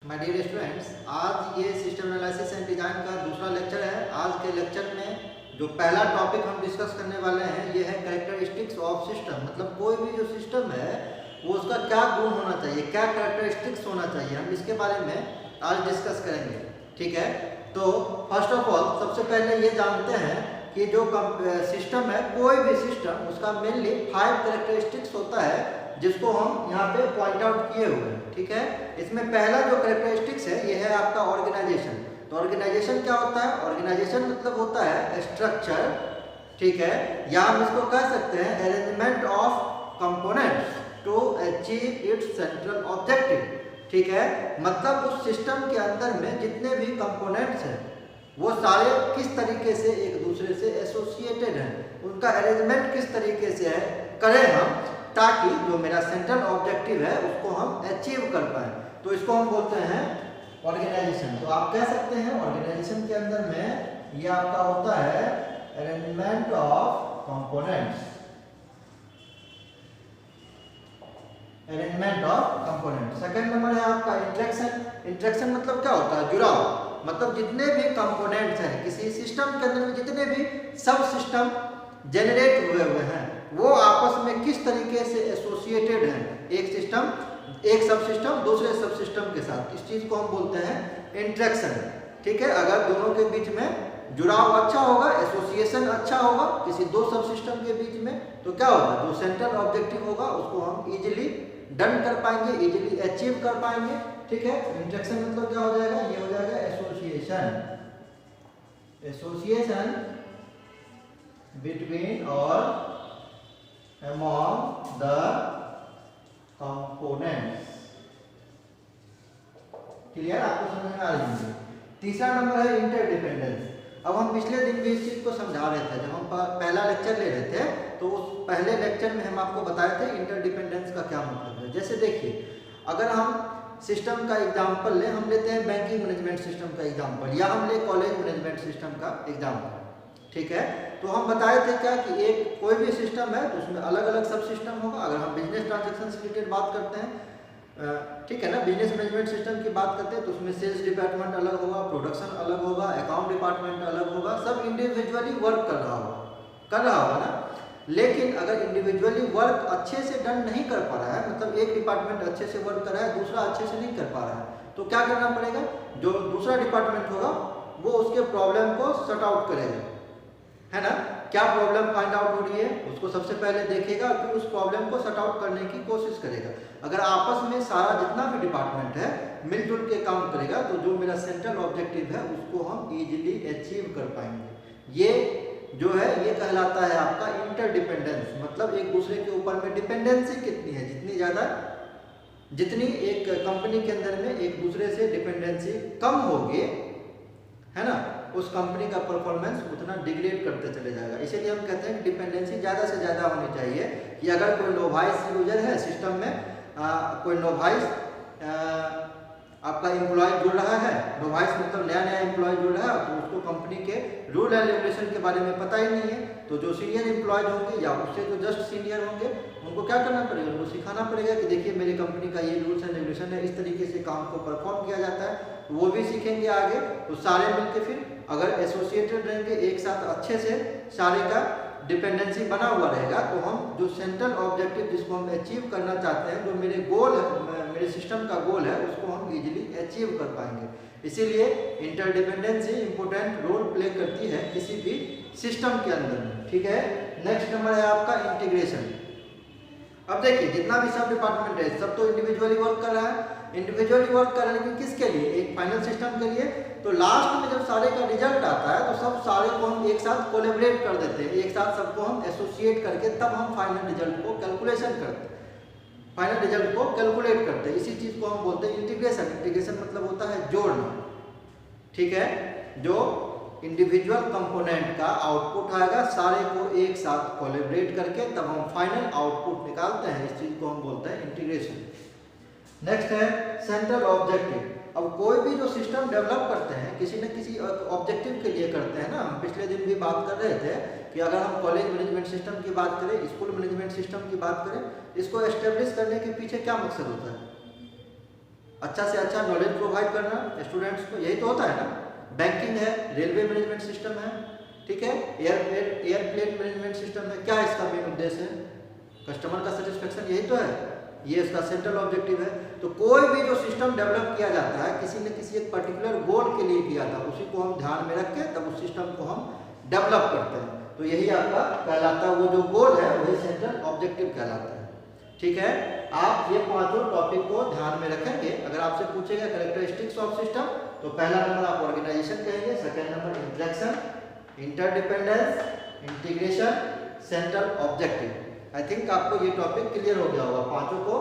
My dear students, आज ये system analysis and design का दूसरा लेक्चर है। आज के लेक्चर में जो पहला टॉपिक हम डिस्कस करने वाले हैं ये है कैरेक्टरिस्टिक्स ऑफ सिस्टम। मतलब कोई भी जो सिस्टम है वो उसका क्या गुण होना चाहिए, क्या कैरेक्टरिस्टिक्स होना चाहिए, हम इसके बारे में आज डिस्कस करेंगे। ठीक है, तो फर्स्ट ऑफ ऑल सबसे पहले ये जानते हैं कि जो सिस्टम है, कोई भी सिस्टम, उसका मेनली 5 कैरेक्टरिस्टिक्स होता है जिसको हम यहाँ पे पॉइंट आउट किए हुए हैं। ठीक है, इसमें पहला जो कैरेक्टरिस्टिक्स है ये है आपका ऑर्गेनाइजेशन। तो ऑर्गेनाइजेशन क्या होता है? ऑर्गेनाइजेशन मतलब होता है स्ट्रक्चर। ठीक है, या हम इसको कह सकते हैं arrangement of components to achieve its central objective. ठीक है, मतलब उस सिस्टम के अंदर में जितने भी कंपोनेंट्स हैं वो सारे किस तरीके से एक दूसरे से एसोसिएटेड हैं, उनका अरेंजमेंट किस तरीके से है करें हम, ताकि जो मेरा सेंट्रल ऑब्जेक्टिव है उसको हम अचीव कर पाए। तो इसको हम बोलते हैं ऑर्गेनाइजेशन। तो आप कह सकते हैं ऑर्गेनाइजेशन के अंदर में ये आपका होता है arrangement of components. Arrangement of component. Second number है आपका इंटरेक्शन। इंटरेक्शन मतलब क्या होता है? जुड़ाव। मतलब जितने भी कंपोनेंट्स हैं किसी सिस्टम के अंदर में, जितने भी सब सिस्टम जनरेट हुए हैं वो आपस में किस तरीके से एसोसिएटेड हैं, एक सिस्टम, एक सब सिस्टम दूसरे सब सिस्टम के साथ, इस चीज को हम बोलते हैं इंटरेक्शन। ठीक है, अगर दोनों के बीच में जुड़ाव अच्छा होगा, एसोसिएशन अच्छा होगा किसी दो सब सिस्टम के बीच में, तो क्या होगा, जो सेंट्रल ऑब्जेक्टिव होगा उसको हम इजीली डन कर पाएंगे, इजीली अचीव कर पाएंगे। ठीक है, इंटरेक्शन मतलब क्या हो जाएगा? ये हो जाएगा एसोसिएशन। एसोसिएशन बिटवीन और among the components। क्लियर? आपको समझ में आ रही है? तीसरा नंबर है इंटरडिपेंडेंस। अब हम पिछले दिन भी इस चीज को समझा रहे थे, जब हम पहला लेक्चर ले रहे थे तो उस पहले लेक्चर में हम आपको बताए थे इंटरडिपेंडेंस का क्या मतलब है। जैसे देखिए, अगर हम सिस्टम का एग्जांपल ले, हम लेते हैं बैंकिंग मैनेजमेंट सिस्टम का एग्जांपल, या हम ले कॉलेज मैनेजमेंट सिस्टम का एग्जांपल। ठीक है, तो हम बताए थे क्या कि एक कोई भी सिस्टम है तो उसमें अलग अलग सब सिस्टम होगा। अगर हम बिजनेस ट्रांजैक्शन से रिलेटेड बात करते हैं, ठीक है ना, बिजनेस मैनेजमेंट सिस्टम की बात करते हैं तो उसमें सेल्स डिपार्टमेंट अलग होगा, प्रोडक्शन अलग होगा, अकाउंट डिपार्टमेंट अलग होगा, सब इंडिविजुअली वर्क कर रहा होगा ना। लेकिन अगर इंडिविजुअली वर्क अच्छे से डन नहीं कर पा रहा है, मतलब एक डिपार्टमेंट अच्छे से वर्क कर रहा है, दूसरा अच्छे से नहीं कर पा रहा है, तो क्या करना पड़ेगा? जो दूसरा डिपार्टमेंट होगा वो उसके प्रॉब्लम को सॉर्ट आउट करेगा, है ना। क्या प्रॉब्लम फाइंड आउट हो रही है उसको सबसे पहले देखेगा, फिर उस प्रॉब्लम को सॉर्ट आउट करने की कोशिश करेगा। अगर आपस में सारा जितना भी डिपार्टमेंट है मिलजुल के काम करेगा तो जो मेरा सेंट्रल ऑब्जेक्टिव है उसको हम इजीली अचीव कर पाएंगे। ये जो है ये कहलाता है आपका इंटरडिपेंडेंस। मतलब एक दूसरे के ऊपर में डिपेंडेंसी कितनी है, जितनी ज्यादा, जितनी एक कंपनी के अंदर में एक दूसरे से डिपेंडेंसी कम होगी, है ना, उस कंपनी का परफॉर्मेंस उतना डिग्रेड करते चले जाएगा। इसीलिए हम कहते हैं कि डिपेंडेंसी ज़्यादा से ज़्यादा होनी चाहिए। कि अगर कोई नोवाइस यूजर है सिस्टम में, कोई नोवाइस आपका एम्प्लॉय जुड़ रहा है, नोवाइस मतलब नया नया एम्प्लॉय जुड़ रहा है, तो उसको कंपनी के रूल एंड रेगुलेशन के बारे में पता ही नहीं है। तो जो सीनियर एम्प्लॉयज होंगे या उससे जो जस्ट सीनियर होंगे उनको क्या करना पड़ेगा? उनको सिखाना पड़ेगा कि देखिए मेरी कंपनी का ये रूल्स एंड रेगुलेशन है, इस तरीके से काम को परफॉर्म किया जाता है। वो भी सीखेंगे आगे, तो सारे मिलके फिर अगर एसोसिएटेड रहेंगे एक साथ, अच्छे से सारे का डिपेंडेंसी बना हुआ रहेगा, तो हम जो सेंट्रल ऑब्जेक्टिव जिसको हम अचीव करना चाहते हैं, जो मेरे गोल है, मेरे सिस्टम का गोल है, उसको हम इजीली अचीव कर पाएंगे। इसीलिए इंटरडिपेंडेंसी इंपॉर्टेंट रोल प्ले करती है किसी भी सिस्टम के अंदर में। ठीक है, नेक्स्ट नंबर है आपका इंटीग्रेशन। अब देखिए, जितना भी सब डिपार्टमेंट है सब तो इंडिविजुअली वर्क कर रहा है, इंडिविजुअली वर्क कर रहे हैं, लेकिन किसके लिए? एक फाइनल सिस्टम के लिए। तो लास्ट में जब सारे का रिजल्ट आता है तो सब सारे को हम एक साथ कोलैबोरेट कर देते हैं, एक साथ सबको हम एसोसिएट करके तब हम फाइनल रिजल्ट को कैलकुलेशन करते हैं, फाइनल रिजल्ट को कैलकुलेट करते हैं। इसी चीज को हम बोलते हैं इंटीग्रेशन। इंटीग्रेशन मतलब होता है जोड़ना। ठीक है, जो इंडिविजुअल कंपोनेंट का आउटपुट आएगा सारे को एक साथ कोलैबोरेट करके तब हम फाइनल आउटपुट निकालते हैं, इस चीज को हम बोलते हैं इंटीग्रेशन। नेक्स्ट है सेंट्रल ऑब्जेक्टिव। अब कोई भी जो सिस्टम डेवलप करते हैं किसी न किसी ऑब्जेक्टिव के लिए करते हैं ना। हम पिछले दिन भी बात कर रहे थे कि अगर हम कॉलेज मैनेजमेंट सिस्टम की बात करें, स्कूल मैनेजमेंट सिस्टम की बात करें, इसको एस्टेब्लिश करने के पीछे क्या मकसद होता है? अच्छा से अच्छा नॉलेज प्रोवाइड करना स्टूडेंट्स को, यही तो होता है ना। बैंकिंग है, रेलवे मैनेजमेंट सिस्टम है, ठीक है, एयरप्लेन मैनेजमेंट सिस्टम है, क्या इसका मेन उद्देश्य है? कस्टमर का सेटिस्फेक्शन, यही तो है, ये इसका सेंट्रल ऑब्जेक्टिव है। तो कोई भी जो सिस्टम डेवलप किया जाता है किसी न किसी एक पर्टिकुलर गोल के लिए किया था, उसी को हम ध्यान में रख के तब उस सिस्टम को हम डेवलप करते हैं। तो यही आपका कहलाता है, वो जो गोल है वही सेंट्रल ऑब्जेक्टिव कहलाता है। ठीक है, आप ये पांचों टॉपिक को ध्यान में रखेंगे। अगर आपसे पूछेगा कैरेक्टरिस्टिक्स ऑफ सिस्टम, तो पहला नंबर आप ऑर्गेनाइजेशन कहेंगे, second number interaction, interdependence, integration, central objective. I think आपको ये टॉपिक क्लियर हो गया होगा, पांचों को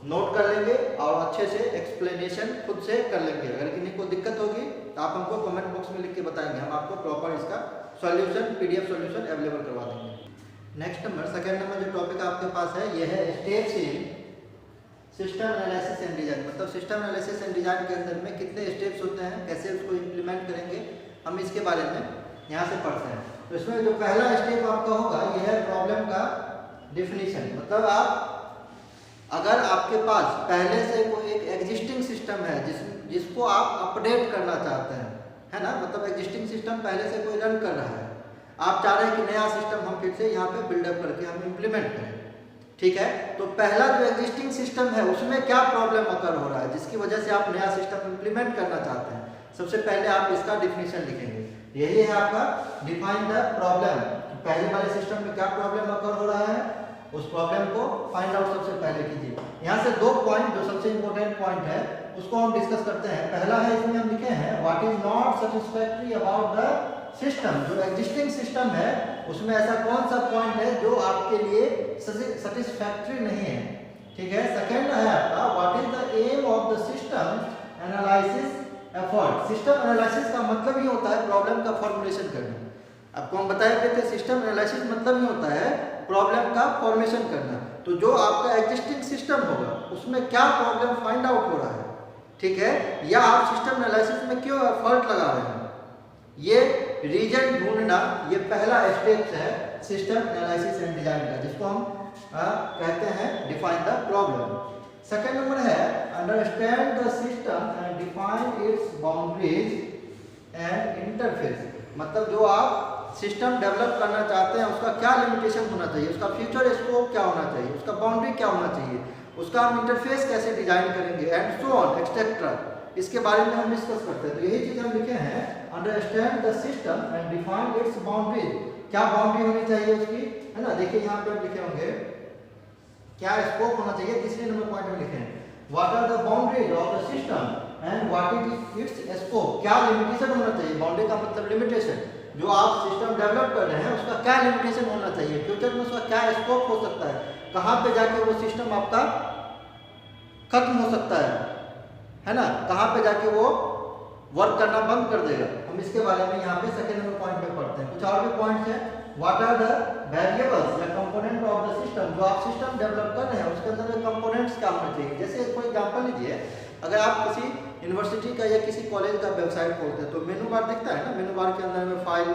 नोट कर लेंगे और अच्छे से एक्सप्लेनेशन खुद से कर लेंगे। अगर किसी को दिक्कत होगी तो आप हमको कमेंट बॉक्स में लिख के बताएंगे, हम आपको प्रॉपर इसका सॉल्यूशन पीडीएफ सॉल्यूशन अवेलेबल करवा देंगे। नेक्स्ट नंबर, सेकंड नंबर जो टॉपिक आपके पास है ये है steps in system analysis and design. मतलब सिस्टम एनालिसिस एंड डिजाइन के अंदर में कितने स्टेप्स होते हैं, कैसे उसको इम्प्लीमेंट करेंगे, हम इसके बारे में यहाँ से पढ़ते हैं। तो इसमें जो पहला स्टेप आपका होगा ये है प्रॉब्लम का डिफिनीशन। मतलब आप अगर आपके पास पहले से कोई एक एग्जिस्टिंग सिस्टम है जिसको आप अपडेट करना चाहते हैं, है ना, मतलब एग्जिस्टिंग सिस्टम पहले से कोई रन कर रहा है, आप चाह रहे हैं कि नया सिस्टम हम फिर से यहाँ पे बिल्डअप करके हम इम्प्लीमेंट करें। ठीक है, तो पहला जो एग्जिस्टिंग सिस्टम है उसमें क्या प्रॉब्लम अकर हो रहा है जिसकी वजह से आप नया सिस्टम इम्प्लीमेंट करना चाहते हैं, सबसे पहले आप इसका डिफिनीशन लिखेंगे। यही है आपका डिफाइन द प्रॉब्लम। पहले वाले सिस्टम में क्या प्रॉब्लम अकर हो रहा है, उस प्रॉब्लम को फाइंड आउट सबसे पहले कीजिए। यहाँ से दो पॉइंट जो सबसे इंपॉर्टेंट पॉइंट है उसको हम डिस्कस करते हैं। पहला है, इसमें हम लिखे हैं what is not satisfactory about the system. जो एग्जिस्टिंग सिस्टम है उसमें ऐसा कौन सा पॉइंट है जो आपके लिए सेटिस्फैक्टरी नहीं है। ठीक है, सेकंड है आपका what is the aim of the system analysis effort. System analysis का मतलब ही होता है प्रॉब्लम का फॉर्मुलेशन करना। आपको हम बताए थे सिस्टम एनालिसिस मतलब ही होता है प्रॉब्लम का फॉर्मेशन करना। तो जो आपका एग्जिस्टिंग सिस्टम होगा उसमें क्या प्रॉब्लम फाइंड आउट हो रहा है, ठीक है, या आप सिस्टम एनालिसिस में क्यों एफर्ट लगा रहे हैं, ये रीजन ढूंढना, ये पहला स्टेप है सिस्टम एनालिसिस एंड डिजाइन का, जिसको हम कहते हैं define the problem. Second number है understand the system and define its boundaries and interface. मतलब जो आप सिस्टम डेवलप करना चाहते हैं उसका क्या लिमिटेशन होना चाहिए, उसका फ्यूचर स्कोप क्या होना चाहिए, उसका बाउंड्री क्या होना चाहिए, उसका हम इंटरफेस कैसे डिजाइन करेंगे एंड सो ऑन एक्सेट्रा, इसके बारे में हम डिस्कस करते हैं। तो यही चीज हम लिखे हैं understand the system and define its boundaries. क्या बाउंड्री होनी चाहिए उसकी, है ना, देखिए यहाँ पे हम लिखे होंगे क्या स्कोप होना चाहिए। तीसरे नंबर पॉइंट में लिखे हैं what are the boundaries of the system and what is its scope. क्या लिमिटेशन होना चाहिए, बाउंड्री का मतलब लिमिटेशन, जो आप सिस्टम डेवलप कर रहे हैं उसका क्या लिमिटेशन होना चाहिए, फ्यूचर में उसका क्या स्कोप हो सकता है, कहाँ पे जाके वो सिस्टम आपका खत्म हो सकता है ना, कहाँ पे जाके वो वर्क करना बंद कर देगा। हम इसके बारे में यहाँ पे सेकंड नंबर पॉइंट में पढ़ते हैं। कुछ और भी पॉइंट्स हैं, व्हाट आर द वेरिएबल्स या कंपोनेंट ऑफ द सिस्टम। जो आप सिस्टम डेवलप कर रहे हैं उसके अंदर में कंपोनेंट्स क्या होना चाहिए। जैसे कोई एग्जांपल लीजिए, अगर आप किसी यूनिवर्सिटी का या किसी कॉलेज का वेबसाइट खोलते हैं तो मेनू बार दिखता है ना, मेनू बार के अंदर में फाइल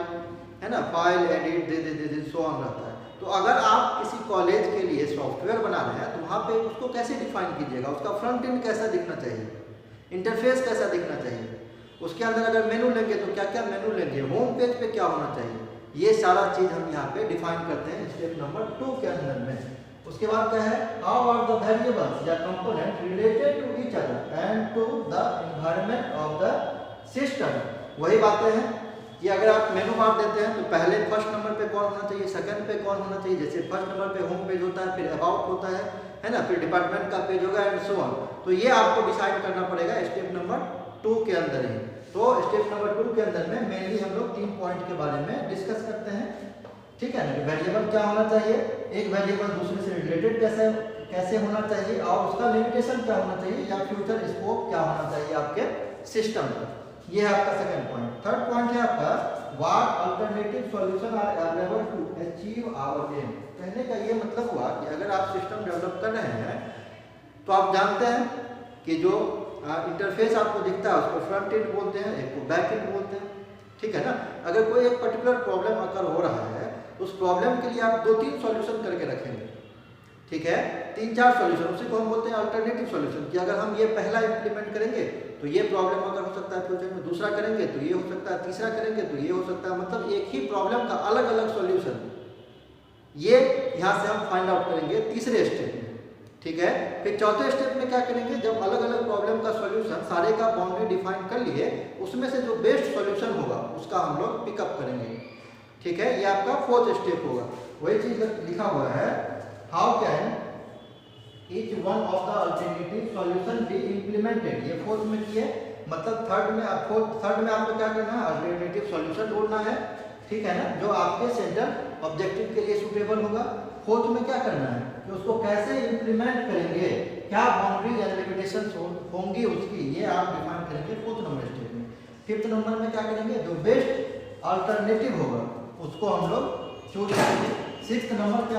है ना, file edit they so on रहता है। तो अगर आप किसी कॉलेज के लिए सॉफ्टवेयर बना रहे हैं तो वहाँ पे उसको कैसे डिफाइन कीजिएगा, उसका फ्रंट एंड कैसा दिखना चाहिए, इंटरफेस कैसा दिखना चाहिए, उसके अंदर अगर मेनू लेंगे तो क्या क्या मेनू लेंगे, होम पेज पे क्या होना चाहिए, ये सारा चीज़ हम यहाँ पे डिफाइन करते हैं स्टेप नंबर 2 के अंदर में। उसके बाद क्या है, हाउ आर द वेरिएबल्स या component related to each other and to the environment of the system. वही बातें हैं कि अगर आप मेनू बार देते हैं तो पहले फर्स्ट नंबर पे कौन होना चाहिए, सेकंड पे कौन होना चाहिए। जैसे फर्स्ट नंबर पे होम पेज होता है, फिर अबाउट होता है ना, फिर डिपार्टमेंट का पेज होगा एंड सो ऑन। तो ये आपको डिसाइड करना पड़ेगा स्टेप नंबर 2 के अंदर ही। तो स्टेप नंबर 2 के अंदर में मेनली हम लोग 3 पॉइंट के बारे में डिस्कस करते हैं, ठीक है ना। वेरिएबल क्या होना चाहिए, एक वेरिएबल दूसरे से रिलेटेड कैसे होना चाहिए, और उसका लिमिटेशन क्या होना चाहिए या फ्यूचर स्कोप क्या होना चाहिए आपके सिस्टम का। ये है आपका सेकंड पॉइंट। थर्ड पॉइंट है आपका what alternative solution are available to achieve our aim. कहने का ये मतलब हुआ कि अगर आप सिस्टम डेवलप कर रहे हैं तो आप जानते हैं कि जो इंटरफेस आपको दिखता है उसको फ्रंट एंड बोलते हैं, एक को बैक एंड बोलते हैं, ठीक है ना। अगर कोई एक पर्टिकुलर प्रॉब्लम अकर हो रहा है तो उस प्रॉब्लम के लिए आप 2-3 सॉल्यूशन करके रखेंगे, ठीक है, 3-4 सॉल्यूशन, उसी को हम बोलते हैं अल्टरनेटिव सॉल्यूशन, कि अगर हम ये पहला इंप्लीमेंट करेंगे तो ये प्रॉब्लम अगर हो सकता है फ्यूचर में, दूसरा करेंगे तो ये हो सकता है, तीसरा करेंगे तो ये हो सकता है, मतलब एक ही प्रॉब्लम का अलग अलग सॉल्यूशन, ये यहाँ से हम फाइंड आउट करेंगे तीसरे स्टेप में। ठीक है, फिर चौथे स्टेप में क्या करेंगे, जब अलग अलग प्रॉब्लम का सॉल्यूशन सारे का बाउंड्री डिफाइन कर लिए, उसमें से जो बेस्ट सॉल्यूशन होगा उसका हम लोग पिकअप करेंगे। ठीक है, ये आपका फोर्थ स्टेप होगा। वही चीज लिखा हुआ है, how can each one of the alternative solution be implemented, ये फोर्थ में किए, मतलब थर्ड में आपको क्या करना है, अल्टरनेटिव सॉल्यूशन ढूंढना है। ठीक है ना, जो आपके सेंटर ऑब्जेक्टिव के लिए सूटेबल होगा। फोर्थ में क्या करना है कि उसको कैसे इम्प्लीमेंट करेंगे, क्या बाउंड्री एंड लिमिटेशंस होंगी उसकी, ये आप डिफाइन करेंगे फोर्थ नंबर स्टेप में। फिफ्थ नंबर में क्या करेंगे, जो बेस्ट अल्टरनेटिव होगा उसको हम लोग चूज करेंगे। सिक्स्थ नंबर के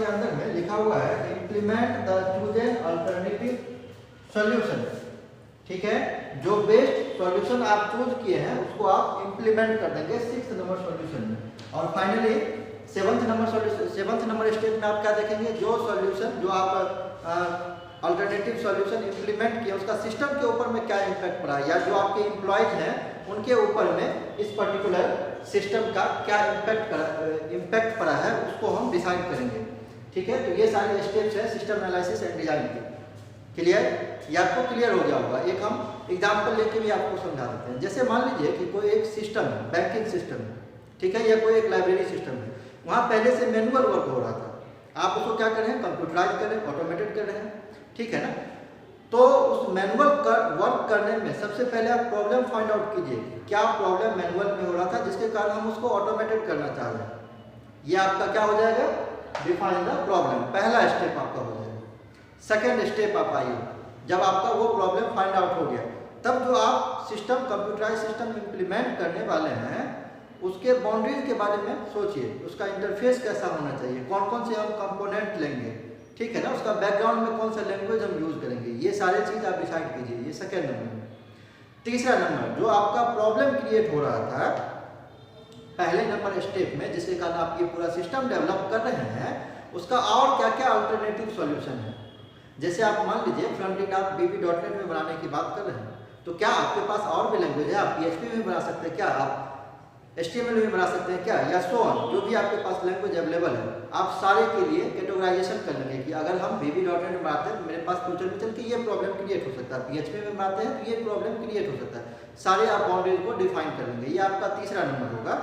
अंदर में लिखा हुआ है implement the chosen alternative solution. ठीक है, जो बेस्ट सॉल्यूशन आप चूज किए हैं उसको आप इम्प्लीमेंट कर देंगे सिक्स्थ नंबर सॉल्यूशन में। और फाइनली सेवंथ नंबर स्टेप में आप क्या देखेंगे, जो सॉल्यूशन जो आप अल्टरनेटिव सॉल्यूशन इम्प्लीमेंट किए उसका सिस्टम के ऊपर में क्या इम्पैक्ट पड़ा है, या जो आपके एम्प्लॉयज हैं उनके ऊपर में इस पर्टिकुलर सिस्टम का क्या इम्पैक्ट पड़ा है, उसको हम डिसाइड करेंगे। ठीक है, तो ये सारे स्टेप्स है सिस्टम एनालिसिस एंड डिजाइन के। क्लियर, ये आपको क्लियर हो गया होगा। एक हम एग्जाम्पल लेके भी आपको समझा देते हैं। जैसे मान लीजिए कि कोई एक सिस्टम है, बैंकिंग सिस्टम है, ठीक है, या कोई एक लाइब्रेरी सिस्टम है, वहाँ पहले से मैनुअल वर्क हो रहा था, आप उसको क्या कर रहे हैं, कंप्यूटराइज कर रहे हैं, ऑटोमेटेड कर रहे हैं। ठीक है ना, तो उस मैनुअल वर्क करने में सबसे पहले आप प्रॉब्लम फाइंड आउट कीजिए, क्या प्रॉब्लम मैनुअल में हो रहा था जिसके कारण हम उसको ऑटोमेटेड करना चाह रहे हैं। ये आपका क्या हो जाएगा, डिफाइन द प्रॉब्लम, पहला स्टेप आपका हो जाएगा। सेकेंड स्टेप आप आइए, जब आपका वो प्रॉब्लम फाइंड आउट हो गया, तब जो आप सिस्टम कंप्यूटराइज सिस्टम इम्प्लीमेंट करने वाले हैं उसके बाउंड्रीज के बारे में सोचिए, उसका इंटरफेस कैसा होना चाहिए, कौन कौन से हम कंपोनेंट लेंगे, ठीक है ना, उसका बैकग्राउंड में कौन सा लैंग्वेज हम यूज करेंगे, ये सारे चीज़ आप डिसाइड कीजिए। ये सेकेंड नंबर में। तीसरा नंबर, जो आपका प्रॉब्लम क्रिएट हो रहा था पहले नंबर स्टेप में, जिसके कारण आप ये पूरा सिस्टम डेवलप कर रहे हैं, उसका और क्या क्या अल्टरनेटिव सॉल्यूशन है। जैसे आप मान लीजिए फ्रंट एंड आप VB.NET में बनाने की बात कर रहे हैं, तो क्या आपके पास और भी लैंग्वेज है, आप PHP में बना सकते हैं क्या, आप HTML में बना सकते हैं क्या, या सो ऑन, जो भी आपके पास लैंग्वेज अवेलेबल है, आप सारे के लिए कैटेगराइजेशन कर लेंगे कि अगर हम VB.NET में बनाते हैं तो मेरे पास फ्यूचर में चल के ये प्रॉब्लम क्रिएट हो सकता है, PHP में बनाते हैं तो ये प्रॉब्लम क्रिएट हो सकता है, सारे आप बाउंड्रीज को डिफाइन कर लेंगे। ये आपका तीसरा नंबर होगा,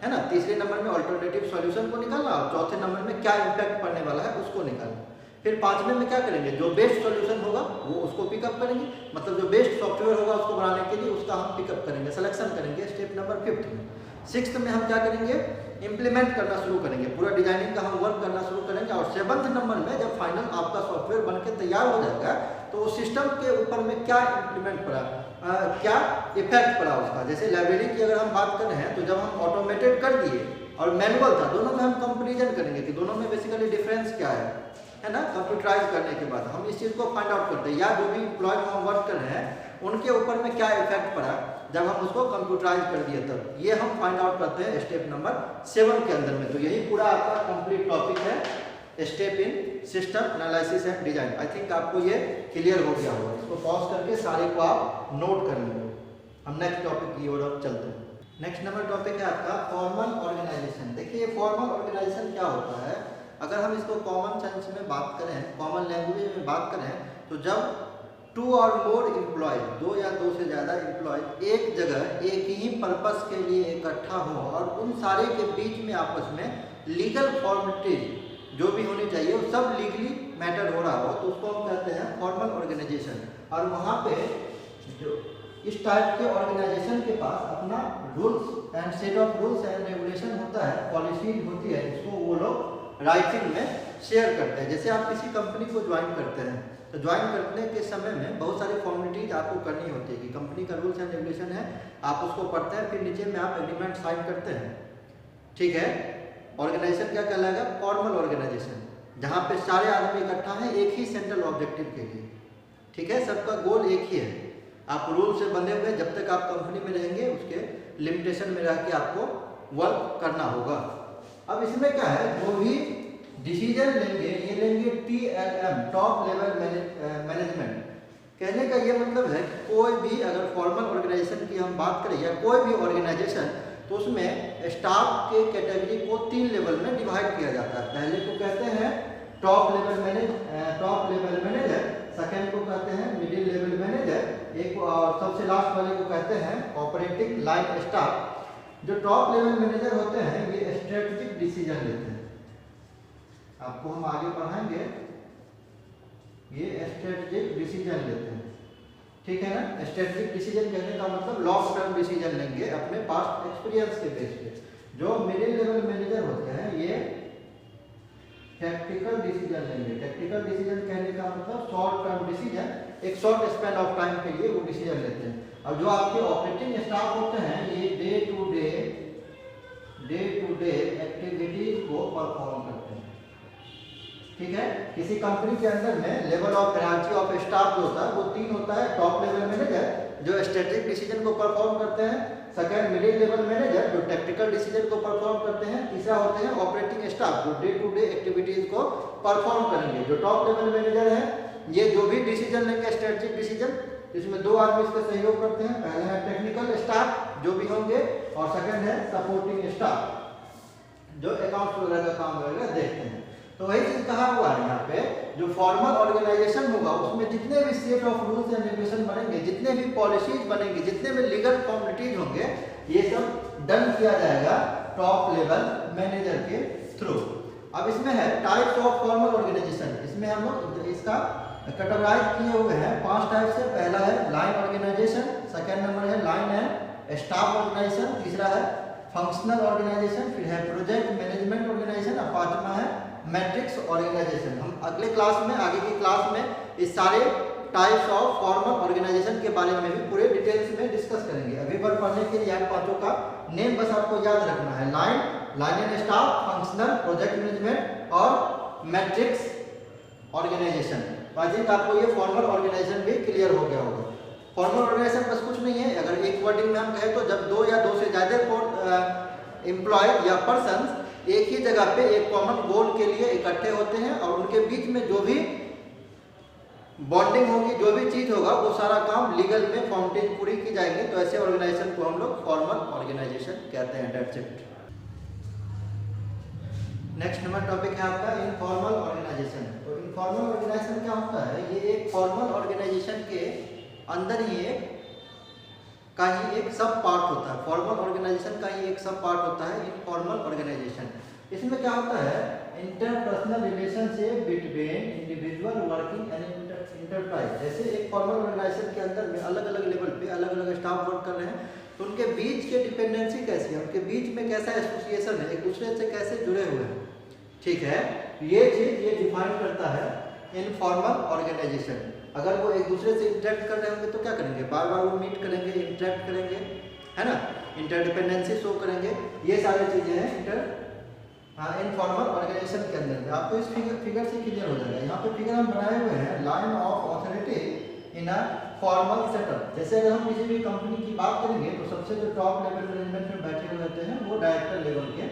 है ना। तीसरे नंबर में अल्टरनेटिव सॉल्यूशन को निकालना, और चौथे नंबर में क्या इम्पैक्ट पड़ने वाला है उसको निकालना। फिर पांचवें में क्या करेंगे, जो बेस्ट सॉल्यूशन होगा वो उसको पिकअप करेंगे, मतलब जो बेस्ट सॉफ्टवेयर होगा उसको बनाने के लिए उसका हम पिकअप करेंगे, सिलेक्शन करेंगे स्टेप नंबर 5 में। 6th में हम क्या करेंगे, इम्प्लीमेंट करना शुरू करेंगे, पूरा डिजाइनिंग का हम वर्क करना शुरू करेंगे। और 7th नंबर में जब फाइनल आपका सॉफ्टवेयर बनके तैयार हो जाएगा तो उस सिस्टम के ऊपर में क्या इम्प्लीमेंट पड़ा, क्या इफेक्ट पड़ा उसका। जैसे लाइब्रेरी की अगर हम बात कर रहे हैं, तो जब हम ऑटोमेटेड कर दिए और मैनुअल था, दोनों में हम कंपेरिजन करेंगे कि दोनों में बेसिकली डिफरेंस क्या है ना। कंप्यूटराइज करने के बाद हम इस चीज़ को फाइंड आउट करते हैं, या जो भी इम्प्लॉय हम वर्क कर रहे हैं उनके ऊपर में क्या इफेक्ट पड़ा जब हम उसको कंप्यूटराइज कर दिए, तब ये हम फाइंड आउट करते हैं स्टेप नंबर 7 के अंदर में। तो यही पूरा आपका कंप्लीट टॉपिक है, step in system analysis and design. I think आपको ये क्लियर हो गया होगा। इसको पॉज करके सारे को आप नोट कर लेंगे। हम नेक्स्ट टॉपिक की ओर चलते हैं। नेक्स्ट नंबर टॉपिक है आपका फॉर्मल ऑर्गेनाइजेशन। देखिए फॉर्मल ऑर्गेनाइजेशन क्या होता है, अगर हम इसको कॉमन सेंस में बात करें, कॉमन लैंग्वेज में बात करें, तो जब 2 और मोर एम्प्लॉय, 2 या 2 से ज़्यादा एम्प्लॉय एक जगह एक ही पर्पस के लिए इकट्ठा हो और उन सारे के बीच में आपस में लीगल फॉर्मेलिटीज जो भी होनी चाहिए वो सब लीगली मैटर हो रहा हो, तो उसको हम कहते हैं फॉर्मल ऑर्गेनाइजेशन। और वहाँ पे जो इस टाइप के ऑर्गेनाइजेशन के पास अपना rules and set of rules and regulation होता है, पॉलिसीज होती है, जिसको वो लोग राइटिंग में शेयर करते हैं। जैसे आप किसी कंपनी को ज्वाइन करते हैं, तो ज्वाइन करने के समय में बहुत सारी फॉर्मेलिटीज आपको करनी होती है कि कंपनी का रूल्स एंड रेगुलेशन है, आप उसको पढ़ते हैं, फिर नीचे में आप एग्रीमेंट साइन करते हैं। ठीक है, ऑर्गेनाइजेशन क्या कहलाएगा, फॉर्मल ऑर्गेनाइजेशन, जहाँ पे सारे आदमी इकट्ठा हैं एक ही सेंट्रल ऑब्जेक्टिव के लिए। ठीक है, सबका गोल एक ही है, आप रूल से बंधे हुए जब तक आप कंपनी में रहेंगे उसके लिमिटेशन में रह के आपको वर्क करना होगा। अब इसमें क्या है, जो भी डिसीजन लेंगे, ये लेंगे TLM, टॉप लेवल मैनेजमेंट। कहने का ये मतलब है कि कोई भी अगर फॉर्मल ऑर्गेनाइजेशन की हम बात करें या कोई भी ऑर्गेनाइजेशन, तो उसमें स्टाफ के कैटेगरी को 3 लेवल में डिवाइड किया जाता है। पहले को कहते हैं टॉप लेवल मैनेजर, सेकंड को कहते हैं मिडिल लेवल मैनेजर, एक और सबसे लास्ट वाले को कहते हैं ऑपरेटिंग लाइन स्टाफ। जो टॉप लेवल मैनेजर होते हैं ये स्ट्रेटेजिक डिसीजन लेते हैं, आपको हम आगे पढ़ाएंगे, ये स्ट्रेटेजिक डिसीजन लेते हैं, ठीक है ना। स्ट्रेटेजिक डिसीजन कहने का मतलब लॉन्ग टर्म डिसीजन लेंगे अपने पास्ट एक्सपीरियंस के बेस पे। जो मिडिल लेवल मैनेजर होते हैं ये टैक्टिकल डिसीजन लेंगे। टैक्टिकल डिसीजन कहने का मतलब शॉर्ट टर्म डिसीजन, एक शॉर्ट स्पैन ऑफ टाइम के लिए वो डिसीजन लेते हैं। और जो आपके ऑपरेटिंग स्टाफ होते हैं ये डे टू डे एक्टिविटीज को परफॉर्म करते हैं, ठीक है। किसी कंपनी के अंदर में level of hierarchy of staff जो होता है वो 3 होता है। टॉप लेवल मैनेजर जो स्ट्रेटेजिक डिसीजन को परफॉर्म करते हैं, सेकंड मिडिल लेवल मैनेजर जो टैक्टिकल डिसीजन को परफॉर्म करते हैं, तीसरा होते हैं ऑपरेटिंग स्टाफ जो डे टू डे एक्टिविटीज को परफॉर्म करेंगे। जो टॉप लेवल मैनेजर है ये जो भी डिसीजन लेंगे स्ट्रेटेजिक डिसीजन, इसमें 2 आदमी इसका सहयोग करते हैं। पहले है टेक्निकल स्टाफ जो भी होंगे और सेकंड है सपोर्टिंग स्टाफ जो अकाउंट्स वगैरह का काम वगैरह देखते हैं। तो वही चीज कहा हुआ है यहाँ पे, जो फॉर्मल ऑर्गेनाइजेशन होगा उसमें जितने भी set of rules and regulation बनेंगे, जितने भी पॉलिसीज बनेंगे, जितने भी लीगल फॉर्मेलिटीज होंगे, ये सब डन किया जाएगा टॉप लेवल मैनेजर के थ्रू। अब इसमें है टाइप्स ऑफ फॉर्मल ऑर्गेनाइजेशन, इसमें हम लोग इसका कैटेगराइज किए हुए हैं 5 टाइप से। पहला है लाइन ऑर्गेनाइजेशन, सेकंड नंबर है लाइन एंड स्टाफ ऑर्गेनाइजेशन, तीसरा है फंक्शनल ऑर्गेनाइजेशन, फिर है प्रोजेक्ट मैनेजमेंट ऑर्गेनाइजेशन और पांचवा है मैट्रिक्स ऑर्गेनाइजेशन। हम अगले क्लास में, आगे की क्लास में इस सारे टाइप्स ऑफ फॉर्मल ऑर्गेनाइजेशन के बारे में भी पूरे डिटेल्स में डिस्कस करेंगे। अभी पर पढ़ने के लिए यहाँ पांचों का नेम बस आपको याद रखना है, line and staff, functional, project management और मैट्रिक्स ऑर्गेनाइजेशन। आई थिंक आपको ये फॉर्मल ऑर्गेनाइजेशन भी क्लियर हो गया होगा। फॉर्मल ऑर्गेनाइजेशन बस कुछ नहीं है, अगर एक वर्डिंग में हम कहें तो जब 2 या 2 से ज़्यादा एम्प्लॉय या पर्सन एक ही जगह पे एक कॉमन गोल के लिए इकट्ठे होते हैं और उनके बीच में जो भी बॉन्डिंग होगी, जो भी चीज होगा, वो सारा काम लीगल में फॉर्मेलिटीज पूरी की जाएगी। तो ऐसे ऑर्गेनाइजेशन को हम लोग फॉर्मल ऑर्गेनाइजेशन कहते हैं। That's it. Next number topic है आपका इनफॉर्मल ऑर्गेनाइजेशन। तो इनफॉर्मल ऑर्गेनाइजेशन क्या होता है? ये एक फॉर्मल ऑर्गेनाइजेशन के अंदर ही एक सब पार्ट होता है। फॉर्मल ऑर्गेनाइजेशन का ही एक सब पार्ट होता है इनफॉर्मल ऑर्गेनाइजेशन। इसमें क्या होता है? Interpersonal relationship between individual working and enterprise. जैसे एक फॉर्मल ऑर्गेनाइजेशन के अंदर में अलग अलग लेवल पे अलग अलग स्टाफ वर्क कर रहे हैं, तो उनके बीच के डिपेंडेंसी कैसी है, उनके बीच में कैसा एसोसिएशन है, एक दूसरे से कैसे जुड़े हुए हैं, ठीक है। ये चीज ये डिफाइन करता है इनफॉर्मल ऑर्गेनाइजेशन। अगर वो एक दूसरे से इंटरेक्ट कर रहे होंगे तो क्या करेंगे? बार बार वो मीट करेंगे, इंटरेक्ट करेंगे, है ना, इंटरडिपेंडेंसी शो करेंगे। ये सारी चीजें हैं इनफॉर्मल ऑर्गेनाइजेशन के अंदर। आपको इस फिगर से क्लियर हो जाएगा। यहाँ पे फिगर हम बनाए हुए हैं line of authority in a formal setup. जैसे अगर हम किसी भी कंपनी की बात करेंगे तो सबसे जो टॉप लेवल मैनेजमेंट में बैठे हुए होते हैं वो डायरेक्टर लेवल के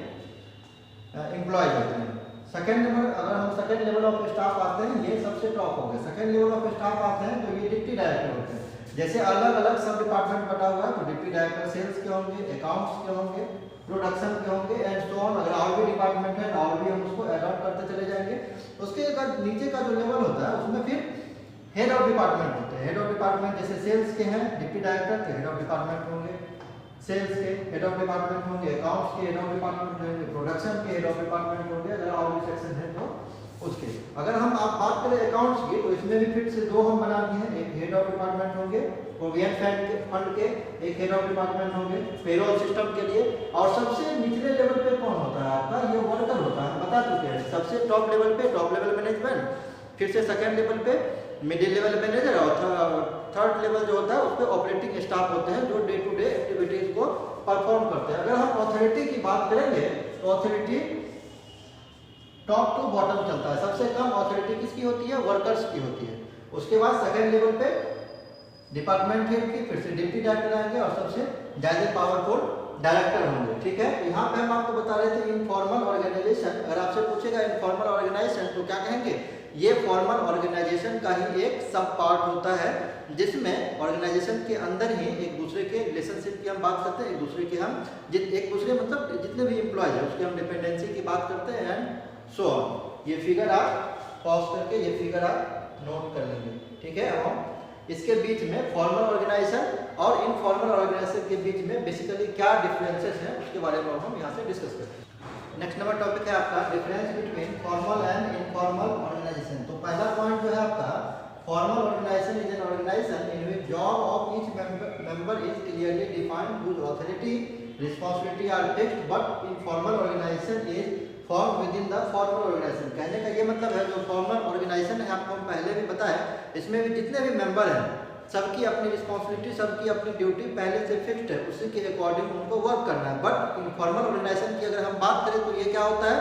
एम्प्लॉय होते हैं। सेकंड नंबर अगर हम सेकंड लेवल ऑफ स्टाफ आते हैं, ये सबसे टॉप हो गए। सेकंड लेवल ऑफ स्टाफ आते हैं तो ये डिप्टी डायरेक्टर होते हैं। जैसे अलग अलग सब डिपार्टमेंट बना हुआ है तो डिप्टी डायरेक्टर सेल्स के होंगे, अकाउंट्स के होंगे, प्रोडक्शन के होंगे एंड सो ऑन। अगर और भी डिपार्टमेंट है और भी हम उसको अडॉप्ट करते चले जाएंगे। उसके अगर नीचे का जो लेवल होता है उसमें फिर हेड ऑफ डिपार्टमेंट होते हैं। हेड ऑफ डिपार्टमेंट जैसे सेल्स के हैं डिप्टी डायरेक्टर के हेड ऑफ डिपार्टमेंट होंगे, सेल्स के हेड ऑफ डिपार्टमेंट होंगे, अकाउंट्स के हेड ऑफ डिपार्टमेंट होंगे, प्रोडक्शन के हेड ऑफ डिपार्टमेंट होंगे, अगर और भी सेक्शन है तो उसके। अगर हम आप बात करें अकाउंट्स की तो इसमें भी फिर से 2 हम बना दिए हैं, एक हेड ऑफ डिपार्टमेंट होंगे प्रोविडेंट फंड के, एक हेड ऑफ डिपार्टमेंट होंगे पेरोल सिस्टम के लिए। और सबसे निचले लेवल पे कौन होता है आपका? ये वर्कर होता है, बता चुके हैं। सबसे टॉप लेवल पे टॉप लेवल मैनेजमेंट, फिर से सेकंड लेवल पे मिडिल लेवल मैनेजर और थर्ड लेवल जो होता है उस पर ऑपरेटिंग स्टाफ होते हैं जो डे टू डे एक्टिविटीज को परफॉर्म करते हैं। अगर हम ऑथोरिटी की बात करेंगे तो ऑथोरिटी टॉप टू बॉटम चलता है। सबसे कम ऑथोरिटी किसकी होती है? वर्कर्स की होती है। उसके बाद सेकंड लेवल पे डिपार्टमेंट हेड की, फिर से डिप्टी डायरेक्टर आएंगे और सबसे ज्यादा पावरफुल डायरेक्टर होंगे, ठीक है। यहाँ पे हम आपको बता रहे थे इनफॉर्मल ऑर्गेनाइजेशन। अगर आपसे पूछेगा इनफॉर्मल ऑर्गेनाइजेशन तो क्या कहेंगे, ये फॉर्मल ऑर्गेनाइजेशन का ही एक सब पार्ट होता है, जिसमें ऑर्गेनाइजेशन के अंदर ही एक दूसरे के रिलेशनशिप की हम बात करते हैं, एक दूसरे के हम एक दूसरे मतलब जितने भी एम्प्लॉयज है उसके हम डिपेंडेंसी की बात करते हैं एंड सो ऑन। ये फिगर आप पॉज करके ये फिगर आप नोट कर लेंगे, ठीक है। अब हम इसके बीच में फॉर्मल ऑर्गेनाइजेशन और इनफॉर्मल ऑर्गेनाइजेशन के बीच में बेसिकली क्या डिफरेंसेस हैं उसके बारे में हम यहाँ से डिस्कस करते हैं। नेक्स्ट नंबर टॉपिक है आपका difference between formal and informal organisation. तो पहला पॉइंट जो है आपका formal organisation is an organisation in which job of each member is clearly defined, whose authority responsibility are fixed, but informal organisation is form within the formal organisation. कहने का ये मतलब है जो फॉर्मल ऑर्गेनाइजेशन है आपको हम पहले भी बताया, इसमें भी जितने भी मेंबर हैं सबकी अपनी रिस्पॉन्सिबिलिटी, सबकी अपनी ड्यूटी पहले से फिक्स्ड है, उसी के अकॉर्डिंग उनको वर्क करना है। बट इनफॉर्मल ऑर्गेनाइजेशन की अगर हम बात करें तो ये क्या होता है,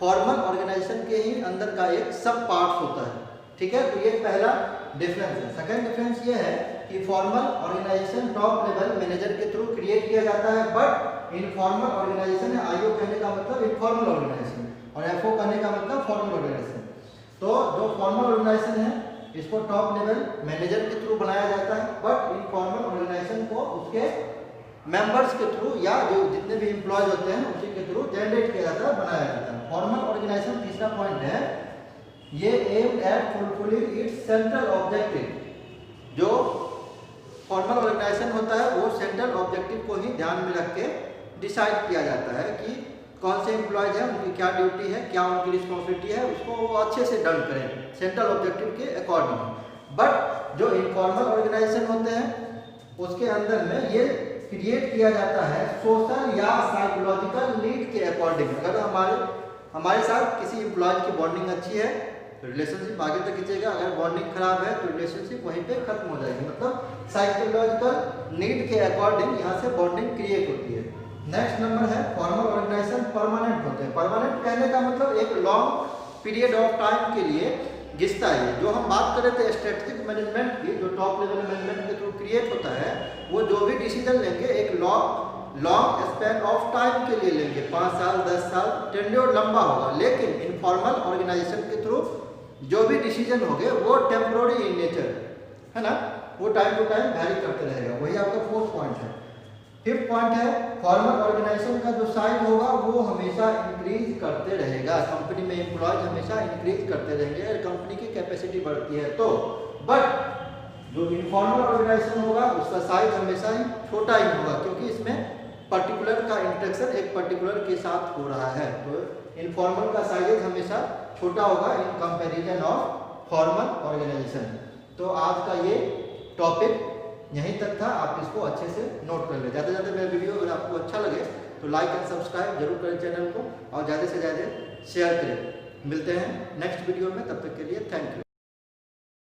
फॉर्मल ऑर्गेनाइजेशन के ही अंदर का एक सब पार्ट होता है, ठीक है। तो ये पहला डिफरेंस है। सेकंड डिफरेंस ये है कि formal organisation top level manager के थ्रू क्रिएट किया जाता है, बट इनफॉर्मल ऑर्गेनाइजेशन है, आईओ कहने का मतलब इनफॉर्मल ऑर्गेनाइजेशन और एफओ कहने का मतलब फॉर्मल ऑर्गेनाइजेशन। तो जो फॉर्मल ऑर्गेनाइजेशन है इसको टॉप लेवल मैनेजर के थ्रू बनाया जाता है, बट इनफॉर्मल ऑर्गेनाइजेशन को उसके मेंबर्स के थ्रू या जो जितने भी एम्प्लॉयज होते हैं उसी के थ्रू जनरेट किया जाता है, बनाया जाता है। फॉर्मल ऑर्गेनाइजेशन तीसरा पॉइंट है, ये aimed at fulfilling it's central objective. जो फॉर्मल ऑर्गेनाइजेशन होता है वो सेंट्रल ऑब्जेक्टिव को ही ध्यान में रख के डिसाइड किया जाता है कि कौन से एम्प्लॉयज हैं, उनकी क्या ड्यूटी है, क्या उनकी रिस्पॉन्सिबिलिटी है, उसको वो अच्छे से डन करें सेंट्रल ऑब्जेक्टिव के अकॉर्डिंग। बट जो इनफॉर्मल ऑर्गेनाइजेशन होते हैं उसके अंदर में ये क्रिएट किया जाता है सोशल या साइकोलॉजिकल नीड के अकॉर्डिंग। अगर हमारे साथ किसी एम्प्लॉय की बॉन्डिंग अच्छी है तो रिलेशनशिप आगे तक खींचेगा, अगर बॉन्डिंग खराब है तो रिलेशनशिप वहीं पे खत्म हो जाएगी। मतलब साइकोलॉजिकल नीड के अकॉर्डिंग यहाँ से बॉन्डिंग क्रिएट होती है। नेक्स्ट नंबर है फॉर्मल ऑर्गेनाइजेशन परमानेंट होते हैं। परमानेंट कहने का मतलब एक लॉन्ग पीरियड ऑफ टाइम के लिए घिसता है। जो हम बात कर रहे थे स्ट्रेटेजिक मैनेजमेंट की, जो टॉप लेवल मैनेजमेंट के थ्रू क्रिएट होता है, वो जो भी डिसीजन लेंगे एक लॉन्ग स्पैन ऑफ टाइम के लिए लेंगे, 5 साल 10 साल टेन्योर लंबा होगा। लेकिन इनफॉर्मल ऑर्गेनाइजेशन के थ्रू जो भी डिसीजन होंगे वो टेम्पोररी इन नेचर है ना, वो टाइम टू टाइम वैरी करते रहेगा। वही आपका फोर्थ पॉइंट है। फिफ्थ पॉइंट है फॉर्मल ऑर्गेनाइजेशन का जो साइज होगा वो हमेशा इंक्रीज करते रहेगा। कंपनी में एम्प्लॉयज हमेशा इंक्रीज करते रहेंगे अगर कंपनी की कैपेसिटी बढ़ती है तो। बट जो इनफॉर्मल ऑर्गेनाइजेशन होगा उसका साइज हमेशा ही छोटा ही होगा, क्योंकि इसमें पर्टिकुलर का इंटरेक्शन एक पर्टिकुलर के साथ हो रहा है। तो इनफॉर्मल का साइज हमेशा छोटा होगा in comparison of formal organisation. तो आज का ये टॉपिक यहीं तक था, आप इसको अच्छे से नोट कर लें। ज़्यादा से ज़्यादा मेरा वीडियो अगर आपको अच्छा लगे तो लाइक एंड सब्सक्राइब जरूर करें चैनल को और ज़्यादा से ज़्यादा शेयर करें। मिलते हैं नेक्स्ट वीडियो में, तब तक के लिए थैंक यू।